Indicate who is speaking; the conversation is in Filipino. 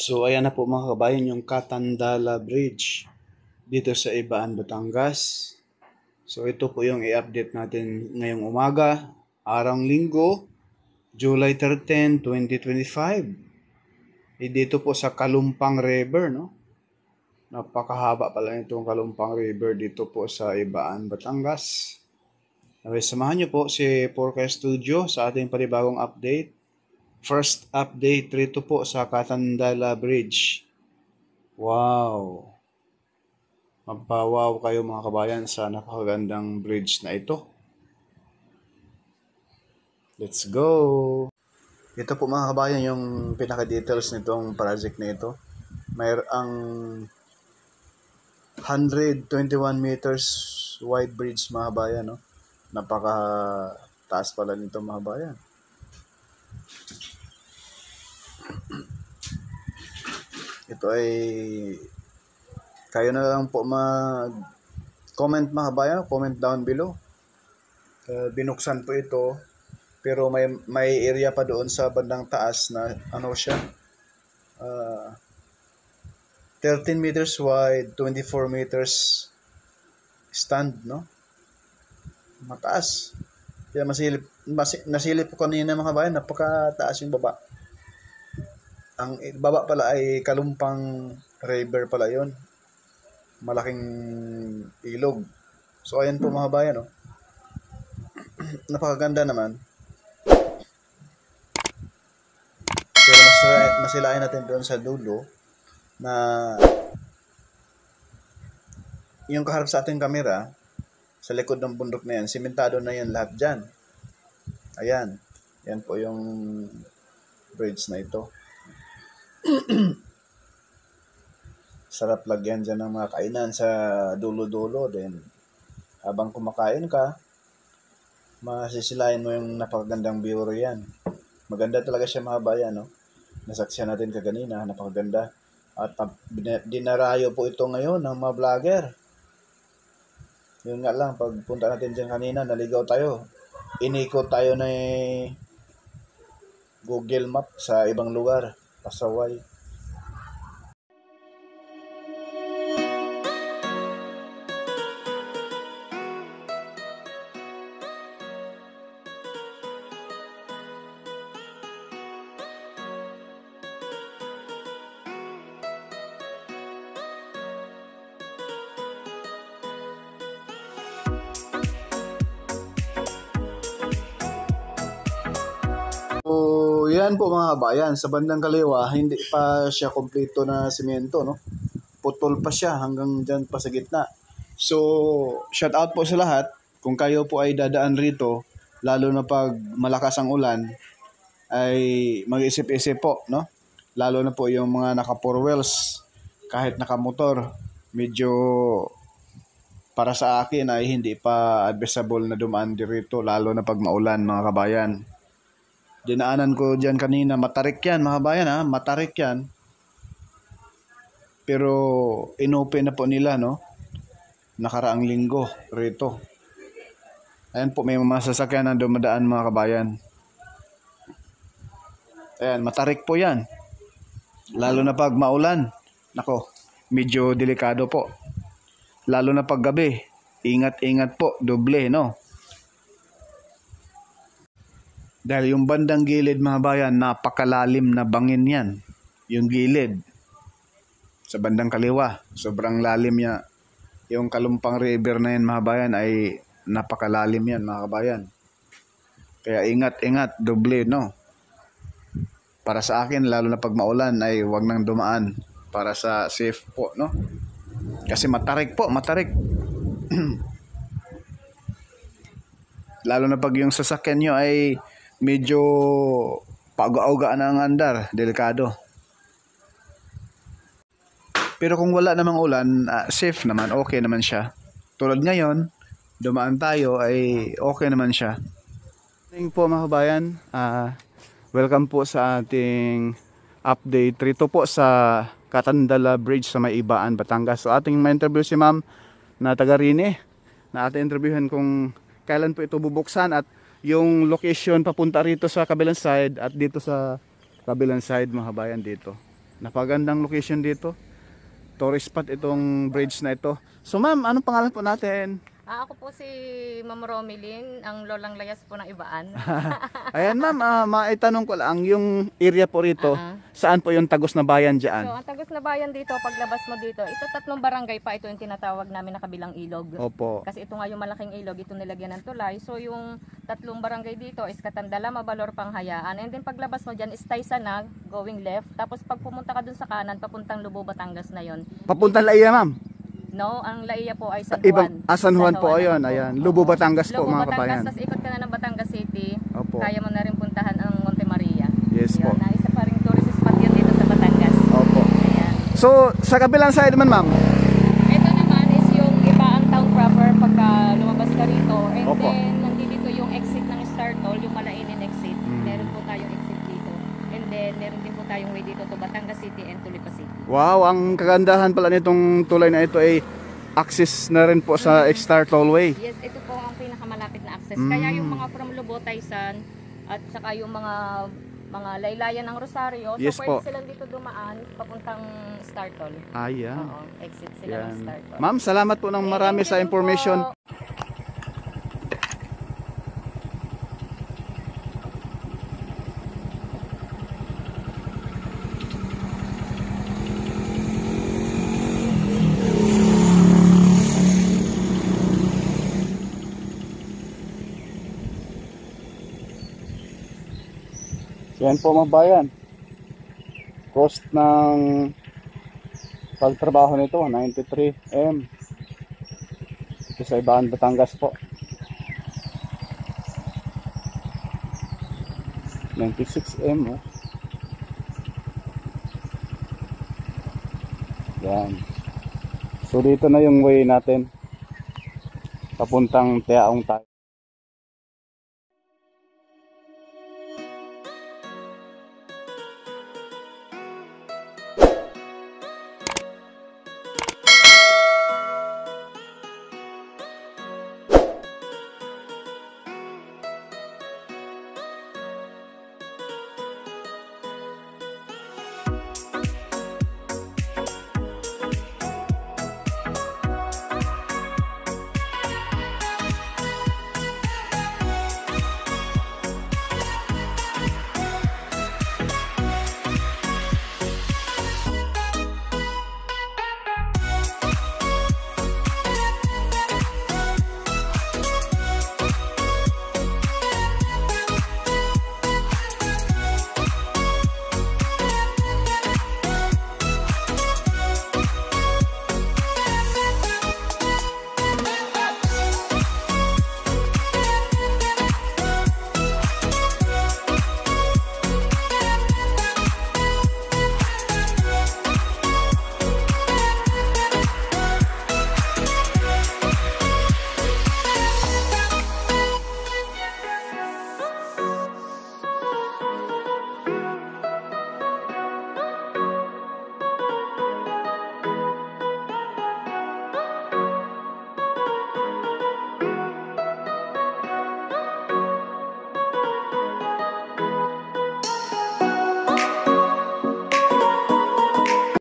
Speaker 1: So ayan na po mga kabayan yung Catandala Bridge dito sa Ibaan, Batangas. So ito po yung i-update natin ngayong umaga, araw linggo, July 13, 2025. Dito po sa Kalumpang River, no? Napakahaba pala itong Kalumpang River dito po sa Ibaan, Batangas. Okay, samahan niyo po si Forecast Studio sa ating panibagong update. First update rito po sa Catandala Bridge. Wow! Magpawaw kayo mga kabayan sa napakagandang bridge na ito. Let's go! Ito po mga kabayan yung pinaka-details nitong project na ito. Mayroong 121 meters wide bridge mga kabayan. No? Napaka taas pala nito mga kabayan. Ito ay kayo na lang po mag-comment mga kabayan, comment down below. Binuksan po ito pero may area pa doon sa bandang taas na ano siya. 13 meters wide, 24 meters stand, no? Mataas. Kaya nasilip ko kanina mga kabayan, napakataas yung baba. Ang baba pala ay Kalumpang River pala yon. Malaking ilog. So ayan po mga kabayan, no? Napakaganda naman. Pero masilayan natin doon sa dulo na yung kaharap sa ating kamera, sa likod ng bundok na yan, simentado na yan lahat dyan. Ayan. Yan po yung bridge na ito. Sarap lagyan dyan ng mga kainan sa dulo-dulo. Then, habang kumakain ka, masisilayan mo yung napakagandang view yan. Maganda talaga siya mga bayan, no? Nasaksihan natin kaganina, napakaganda. At dinarayo po ito ngayon ng mga vlogger. Yun nga lang, pagpunta natin dyan kanina, naligaw tayo. Inikot tayo na Google Map sa ibang lugar, pasaway. So, yan po mga kabayan. Sa bandang kaliwa, hindi pa siya kompleto na simento, no? Putol pa siya hanggang dyan pa sa gitna. So, shout out po sa lahat. Kung kayo po ay dadaan rito, lalo na pag malakas ang ulan, ay mag-isip-isip po, no? Lalo na po yung mga naka 4 wheels, kahit naka motor, medyo para sa akin ay hindi pa advisable na dumaan dito, lalo na pag maulan mga kabayan. Dinaanan ko dyan kanina, matarik yan mga kabayan, ha? Matarik yan. Pero inopen na po nila, no? Nakaraang linggo rito. Ayan po, may mga sasakyan na dumadaan mga kabayan. Ayan, matarik po yan. Lalo na pag maulan. Nako, medyo delikado po. Lalo na pag gabi. Ingat-ingat po, doble, no? Dahil yung bandang gilid mga bayan, napakalalim na bangin yan. Yung gilid. Sa bandang kaliwa, sobrang lalim niya. Yung Kalumpang River na yan mga bayan ay napakalalim yan mga kabayan. Kaya ingat-ingat, doble, no? Para sa akin, lalo na pag maulan ay wag nang dumaan. Para sa safe po, no? Kasi matarik po, matarik. Lalo na pag yung sasakyan nyo ay medyo pag-auga na ang andar, delikado. Pero kung wala namang ulan, safe naman, okay naman siya. Tulad ngayon, dumaan tayo ay okay naman siya. Thank po mga kabayan. Welcome po sa ating update rito po sa Catandala Bridge sa May Ibaan, Batangas. So ating ma-interview si ma'am na taga Rine, na ating interviewin kung kailan po ito bubuksan at yung location papunta rito sa kabilang side at dito sa kabilang side mga kabayan dito. Napagandang location dito. Tourist spot itong bridge na ito. So ma'am, anong pangalan po natin?
Speaker 2: Ako po si Ma'am Romilyn, ang lolang layas po ng Ibaan.
Speaker 1: Ayan ma'am, maitanong ko lang, yung area po rito, saan po yung Tagos na Bayan dyan?
Speaker 2: So, ang Tagos na Bayan dito, paglabas mo dito, ito 3 barangay pa, ito yung tinatawag namin na kabilang ilog.
Speaker 1: Opo.
Speaker 2: Kasi ito nga yung malaking ilog, ito nilagyan ng tulay. So, yung 3 barangay dito is Katandala, Mabalor, Panghayaan. And then paglabas mo dyan is Taysanag, going left. Tapos pag pumunta ka dun sa kanan, papuntang Lubo, Batangas na yon.
Speaker 1: Papuntang Laia ma'am?
Speaker 2: No, ang Laia po ay San
Speaker 1: Ibang,
Speaker 2: Juan.
Speaker 1: San Juan po, ayun, ayan. Lubo, Batangas po
Speaker 2: Lubo,
Speaker 1: mga
Speaker 2: Batangas,
Speaker 1: kabayan.
Speaker 2: tas ikot ka na ng Batangas City.
Speaker 1: Opo.
Speaker 2: Kaya mo na rin puntahan ang Monte Maria.
Speaker 1: Yes
Speaker 2: Yun,
Speaker 1: po.
Speaker 2: na isa pa rin tourist spot yun dito sa Batangas.
Speaker 1: Opo.
Speaker 2: Ayan.
Speaker 1: So, sa kabilang side naman ma'am?
Speaker 2: Ito naman is yung Ibaan Town proper pagka lumabas ka rito. And
Speaker 1: Opo.
Speaker 2: then, nandito yung exit ng Star Toll, yung Malainin exit. Meron po tayong exit dito. And then, meron din po tayong way dito to Batangas City and Tulipa City.
Speaker 1: Wow, ang kagandahan pala nitong tulay na ito ay access na rin po sa Star Tollway.
Speaker 2: Yes, ito po ang pinakamalapit na access. Kaya yung mga from Lubo, Taysan, at saka yung mga laylayan ng Rosario,
Speaker 1: Yes
Speaker 2: so
Speaker 1: po.
Speaker 2: pwede silang dito dumaan papuntang Star Toll.
Speaker 1: Ayan.
Speaker 2: Oo, exit sila ng
Speaker 1: Yan.
Speaker 2: Star Toll.
Speaker 1: Ma'am, salamat po ng marami
Speaker 2: Thank
Speaker 1: sa
Speaker 2: you
Speaker 1: information.
Speaker 2: po.
Speaker 1: Yan po mga bayan. Cost ng pagtrabaho nito, 93 M. Ito sa Ibaan, Batangas po. 96 M. Oh. Yan. So dito na yung way natin. Papuntang Tiaong tayo.